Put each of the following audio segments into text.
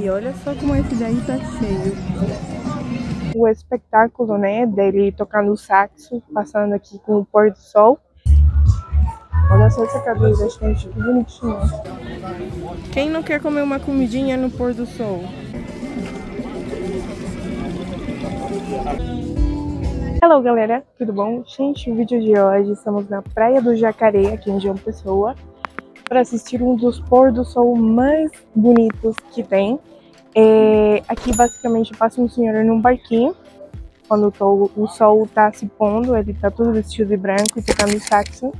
E olha só como esse daí tá cheio. O espetáculo, né, dele tocando o saxo, passando aqui com o pôr do sol. Olha só essa cabeça, gente, que bonitinho. Quem não quer comer uma comidinha no pôr do sol? Hello, galera, tudo bom? Gente, o vídeo de hoje estamos na Praia do Jacaré, aqui em João Pessoa, para assistir um dos pôr do sol mais bonitos que tem. Aqui basicamente passa um senhor num barquinho, quando o sol tá se pondo, ele tá todo vestido de branco e tocando saxo.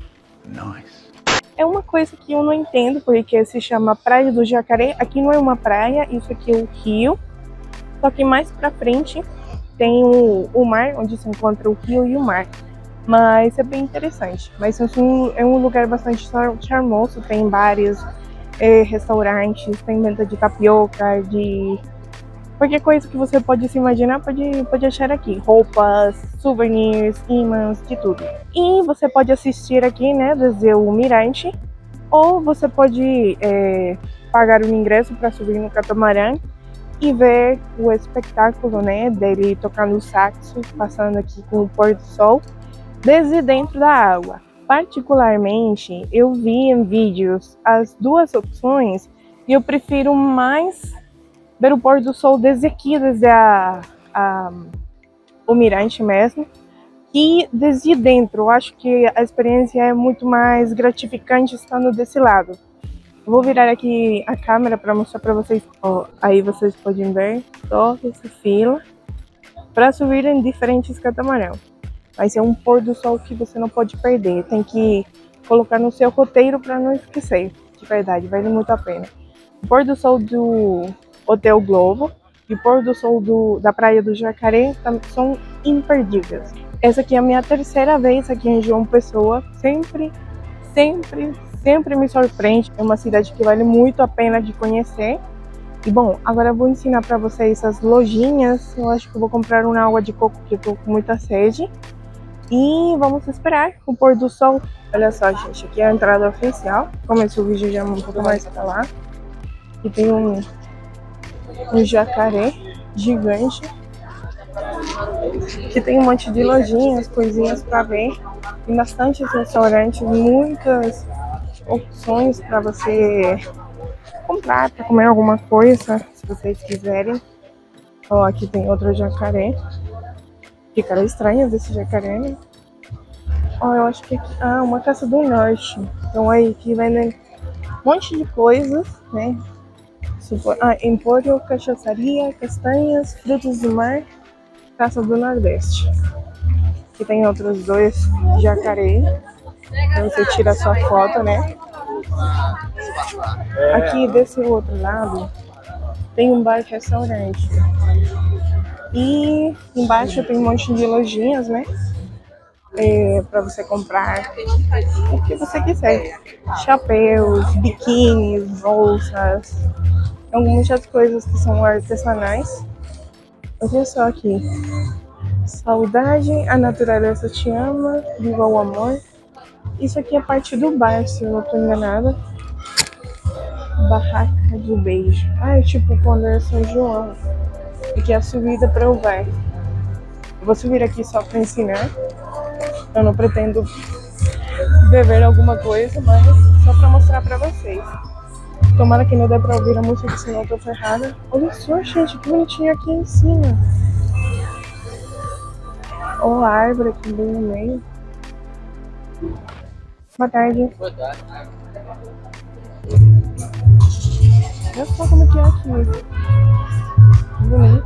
Nice. É uma coisa que eu não entendo, porque se chama Praia do Jacaré. Aqui não é uma praia, isso aqui é o rio. Só que mais pra frente tem o mar, onde se encontra o rio e o mar. Mas é bem interessante. Mas assim, é um lugar bastante charmoso, tem bares, restaurantes, tem venda de tapioca, de qualquer coisa que você pode se imaginar, pode achar aqui. Roupas, souvenirs, imãs, de tudo. E você pode assistir aqui, né, desde o mirante, ou você pode pagar um ingresso para subir no catamarã e ver o espetáculo, né, dele tocando o saxo, passando aqui com o pôr do sol, desde dentro da água. Particularmente, eu vi em vídeos as duas opções e eu prefiro mais ver o pôr do sol desde aqui, desde o mirante mesmo, e desde dentro. Eu acho que a experiência é muito mais gratificante estando desse lado. Eu vou virar aqui a câmera para mostrar para vocês. Ó, aí vocês podem ver só essa fila para subir em diferentes catamarãs. Vai ser um pôr do sol que você não pode perder. Tem que colocar no seu roteiro para não esquecer. De verdade, vale muito a pena. O pôr do sol do Hotel Globo e o pôr do sol da Praia do Jacaré são imperdíveis. Essa aqui é a minha terceira vez aqui em João Pessoa. Sempre me surpreende. É uma cidade que vale muito a pena de conhecer. E bom, agora eu vou ensinar para vocês as lojinhas. Eu acho que eu vou comprar uma água de coco porque eu tô com muita sede. E vamos esperar o pôr do sol. Olha só, gente, aqui é a entrada oficial. Começou o vídeo já um pouco mais pra lá. E tem um jacaré gigante. Que tem um monte de lojinhas, coisinhas para ver. Tem bastantes restaurantes, muitas opções para você comprar, para comer alguma coisa, se vocês quiserem. Ó, aqui tem outro jacaré. Que cara estranha desse jacaré, né? Ó, eu acho que aqui... Ah, uma Casa do Norte. Então aí que vendem um monte de coisas, né? Empório, cachaçaria, castanhas, frutos do mar, Casa do Nordeste. Aqui tem outros dois jacaré. Aí você tira a sua foto, né? Aqui desse outro lado tem um bar-restaurante. E embaixo tem um monte de lojinhas, né? Para você comprar o que você quiser. Chapéus, biquínis, bolsas. Muitas coisas que são artesanais. Olha só aqui. Saudade, a natureza te ama, viva o amor. Isso aqui é parte do bar, se eu não estou enganada. Barraca do beijo. Ah, é tipo quando é São João. Aqui é a subida para o bar. Eu vou subir aqui só para ensinar. Eu não pretendo beber alguma coisa, mas só para mostrar para vocês. Tomara que não dê pra ouvir a música, senão eu tô ferrada. Olha só, gente, que bonitinho aqui em cima. Olha a árvore aqui bem no meio. Boa tarde. Boa tarde. Olha só como que é aqui. Bonito.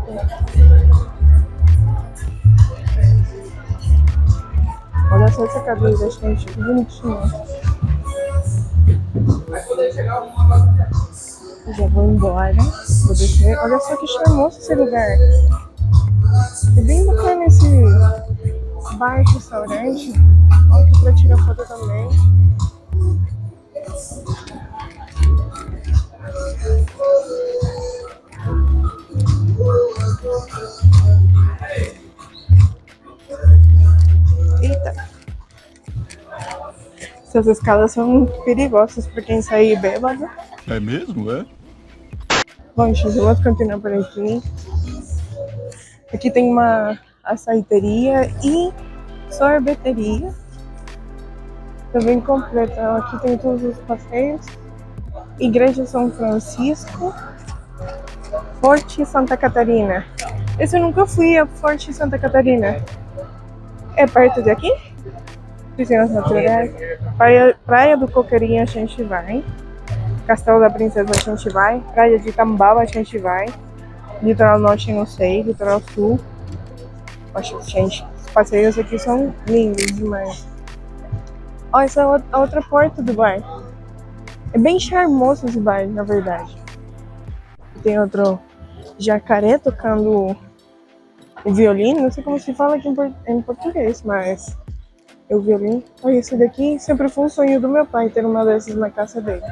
Olha só essa cadeira, gente, que bonitinho. Já vou embora, vou descer. Olha só que charmoso esse lugar. É bem bacana esse bar, restaurante. Aqui pra tirar foto também. Eita! Essas escadas são perigosas para quem sair bêbado. É mesmo, é? Bom, gente, vamos continuar por aqui. Aqui tem uma açaiteria e sorveteria. Tá bem completa. Aqui tem todos os passeios. Igreja São Francisco. Forte Santa Catarina. Esse eu nunca fui, a Forte Santa Catarina. É perto daqui? Piscinas naturais. Praia do Coqueirinho a gente vai. Castelo da Princesa a gente vai. Praia de Tambaba a gente vai. Litoral Norte não sei. Litoral Sul. Poxa, gente, os passeios aqui são lindos demais. Ó, essa é a outra porta do bar. É bem charmoso esse bar, na verdade. Tem outro jacaré tocando o violino. Não sei como se fala aqui em português, mas é o violino. Olha, esse daqui sempre foi um sonho do meu pai, ter uma dessas na casa dele.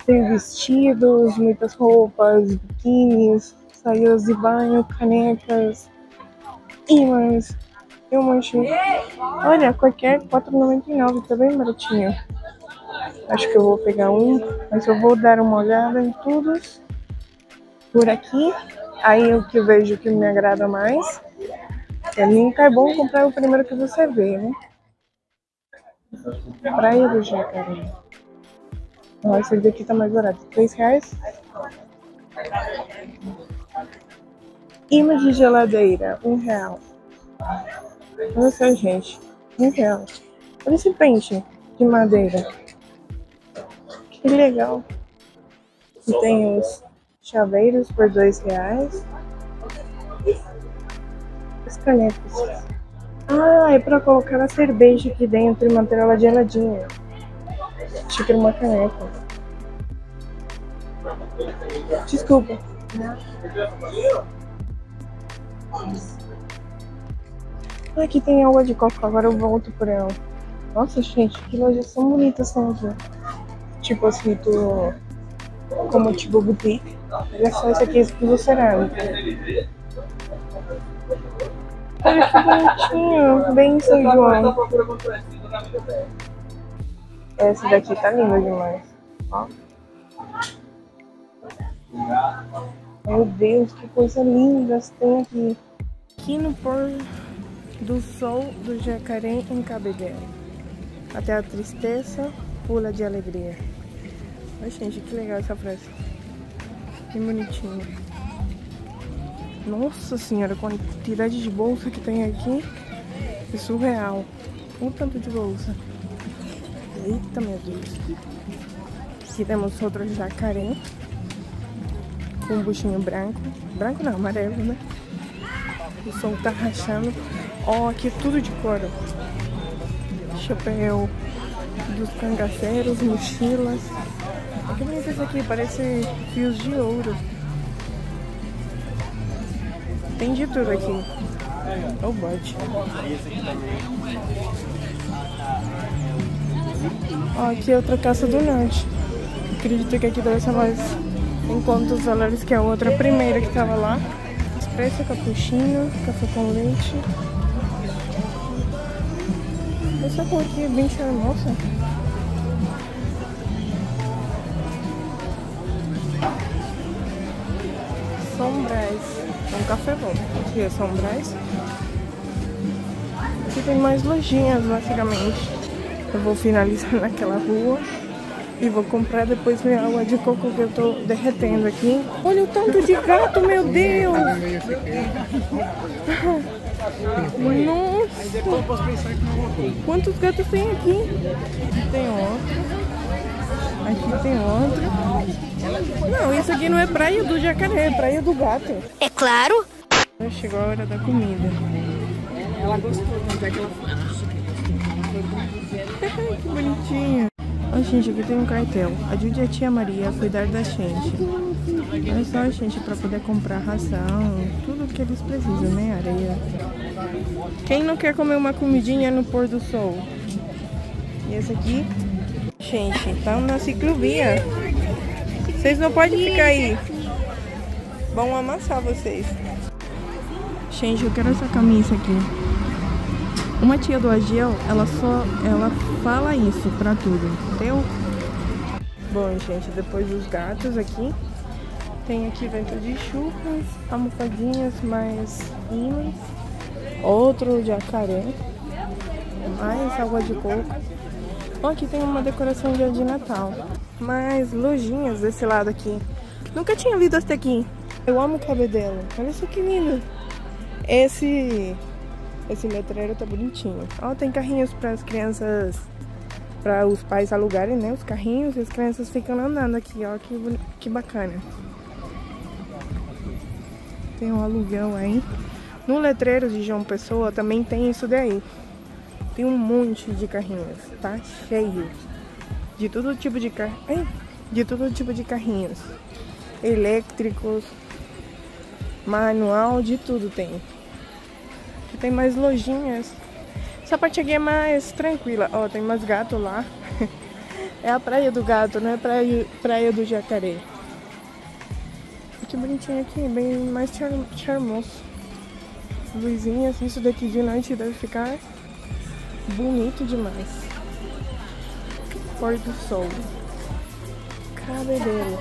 Tem vestidos, muitas roupas, biquínis, saídas de banho, canecas, imãs. Eu manchei. Olha, qualquer R$4,99, tá bem baratinho. Acho que eu vou pegar um, mas eu vou dar uma olhada em todos por aqui. Aí o que eu vejo que me agrada mais. Nunca é bom comprar o primeiro que você vê, né? Praia do Jacaré. Ó, esse daqui tá mais barato, R$3. Imã de geladeira, R$1. Olha só, gente, R$1. Olha esse pente de madeira. Que legal. E tem os chaveiros por R$2. Os canecos. Ah, é pra colocar a cerveja aqui dentro e manter ela geladinha. Achei que era uma caneca. Desculpa. Aqui tem água de coco, agora eu volto por ela. Nossa, gente, que lojas são bonitas são aqui. Tipo assim, como tipo boutique. Olha só, esse aqui é exclusivo cerâmica. Olha que bonitinho, bem São João. Esse daqui tá lindo demais. Ó. Meu Deus, que coisa linda tem aqui. Aqui no pôr do sol do Jacaré em Cabedelo. Até a tristeza pula de alegria. Ai, gente, que legal essa frase. Que bonitinho. Nossa senhora, a quantidade de bolsa que tem aqui é surreal. Um tanto de bolsa. Eita, meu Deus. Aqui temos outro jacaré. Com um buchinho branco. Branco não, amarelo, né? O sol tá rachando. Ó, aqui é tudo de couro. Chapéu dos cangaceiros, mochilas. Olha que bonito isso aqui, parece fios de ouro. Tem de tudo aqui. Olha o bote. Ó, aqui é outra Caça do Norte. Acredito que aqui deve ser mais em conta os valores que a outra primeira que tava lá. Expresso, cappuccino, café com leite. Essa cor aqui é bem charmosa. Sombrais. É um café bom. Aqui é Sombrais. Aqui tem mais lojinhas, basicamente. Eu vou finalizar naquela rua e vou comprar depois minha água de coco que eu tô derretendo aqui. Olha o tanto de gato, meu Deus! Nossa! Quantos gatos tem aqui? Aqui tem outro. Aqui tem outro. Não, isso aqui não é praia do jacaré, é praia do gato. É claro. Chegou a hora da comida. Ela gostou, mas é que ela Que bonitinho. Ó, gente, aqui tem um cartel. Ajude a tia Maria a cuidar da gente. É só, gente, pra poder comprar ração, tudo que eles precisam, né? Areia. Quem não quer comer uma comidinha no pôr do sol? E esse aqui, gente, tá na ciclovia. Vocês não podem ficar aí. Vão amassar vocês. Gente, eu quero essa camisa aqui. Uma tia do Agel, ela fala isso pra tudo, entendeu? Bom, gente, depois dos gatos aqui, tem aqui vento de chuvas, almofadinhas mais ímãs, outro jacaré, mais água de coco. Bom, aqui tem uma decoração de Natal, mais lojinhas desse lado aqui. Nunca tinha visto até aqui. Eu amo o cabedelo, olha só que lindo. Esse letreiro tá bonitinho. Ó, tem carrinhos para as crianças, para os pais alugarem, né, os carrinhos, e as crianças ficam andando aqui, ó, que bacana. Tem um aluguel aí. No letreiro de João Pessoa também tem isso daí. Tem um monte de carrinhos, tá cheio de todo tipo de carrinhos, elétricos, manual, de tudo tem. Aqui tem mais lojinhas. Essa parte aqui é mais tranquila. Ó, tem mais gato lá. É a praia do gato, não é praia do jacaré. Que bonitinho aqui, bem mais charmoso. Luzinhas, isso daqui de noite deve ficar bonito demais. Pôr do sol. Cabedelo.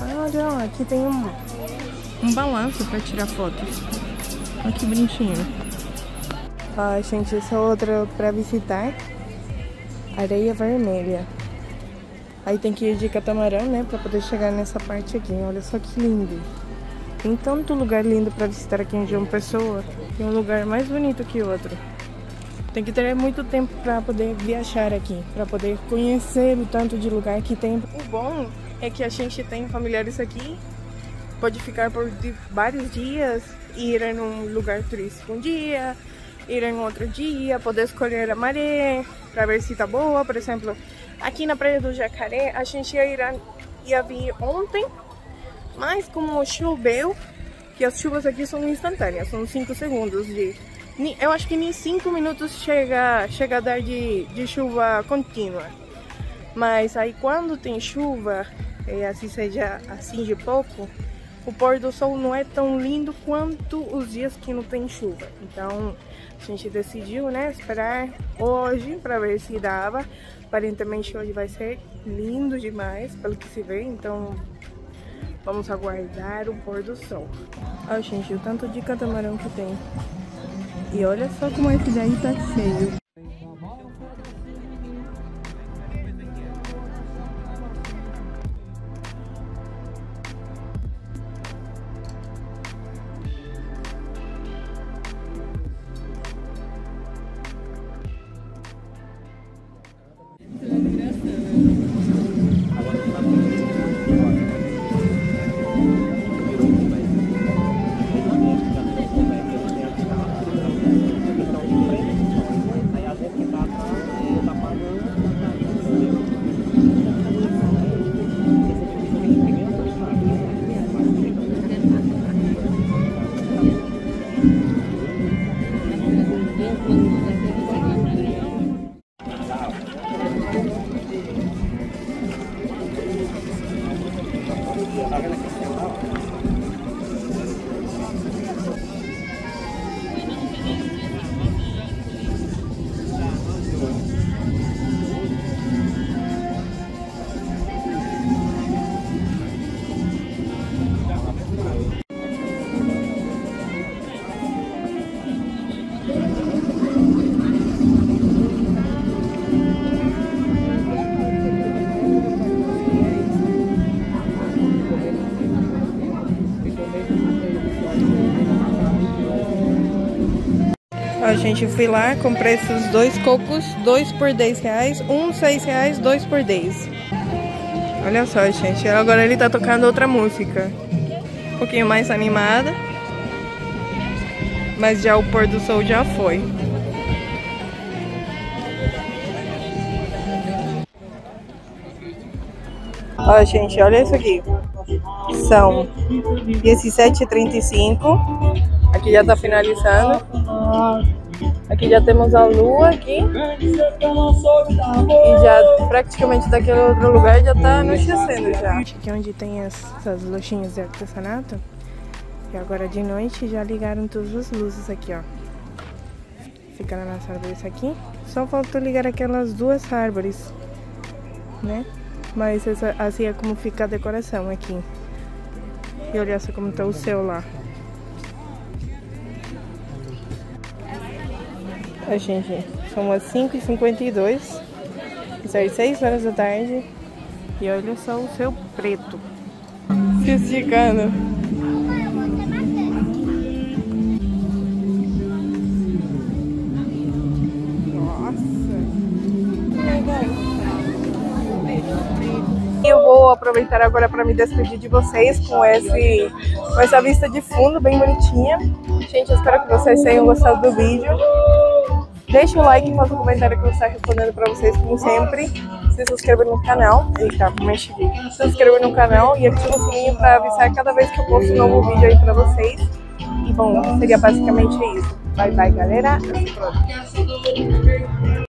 Olha, ó, aqui tem um balanço para tirar fotos. Olha que bonitinho. Ó, gente, essa outra para visitar. Areia Vermelha. Aí tem que ir de catamarã, né, pra poder chegar nessa parte aqui. Olha só que lindo. Tem tanto lugar lindo pra visitar aqui em João Pessoa. Tem um lugar mais bonito que outro. Tem que ter muito tempo pra poder viajar aqui, pra poder conhecer o tanto de lugar que tem. O bom é que a gente tem familiares aqui. Pode ficar por vários dias, ir em um lugar turístico um dia, ir em outro dia, poder escolher a maré pra ver se tá boa, por exemplo. Aqui na Praia do Jacaré, a gente ia vir ontem, mas como choveu, que as chuvas aqui são instantâneas, são 5 segundos eu acho que nem 5 minutos chega a dar de chuva contínua. Mas aí quando tem chuva, assim seja assim de pouco, o pôr do sol não é tão lindo quanto os dias que não tem chuva. Então a gente decidiu, né, esperar hoje para ver se dava. Aparentemente hoje vai ser lindo demais, pelo que se vê, então vamos aguardar o pôr do sol. Ó, gente, o tanto de catamarão que tem. E olha só como esse daí tá cheio. A gente fui lá, comprei esses 2 cocos, 2 por R$10, um R$6, 2 por 10. Olha só, gente, agora ele tá tocando outra música, um pouquinho mais animada, mas já o pôr do sol já foi. Ó, gente, olha isso aqui. São 17h35. Aqui já tá finalizando. Aqui já temos a lua aqui. E já praticamente daquele outro lugar já tá anoitecendo já. Aqui onde tem essas lojinhas de artesanato. E agora de noite já ligaram todas as luzes aqui, ó. Fica na nossa árvore aqui. Só faltou ligar aquelas 2 árvores, né? Mas assim é como fica a decoração aqui. E olha só como tá o céu lá. A gente, são as 5h52. Isso aí, 6 horas da tarde. E olha só o céu preto. Se esticando. Eu vou aproveitar agora para me despedir de vocês com essa vista de fundo bem bonitinha. Gente, eu espero que vocês tenham gostado do vídeo. Deixa o like e faça um comentário que eu vou estar respondendo para vocês como sempre. Se inscreva no canal. Eita, mexe aqui. Se inscreva no canal e ativa o sininho para avisar cada vez que eu posto um novo vídeo aí para vocês. E bom, seria basicamente isso. Bye bye, galera. Até a próxima.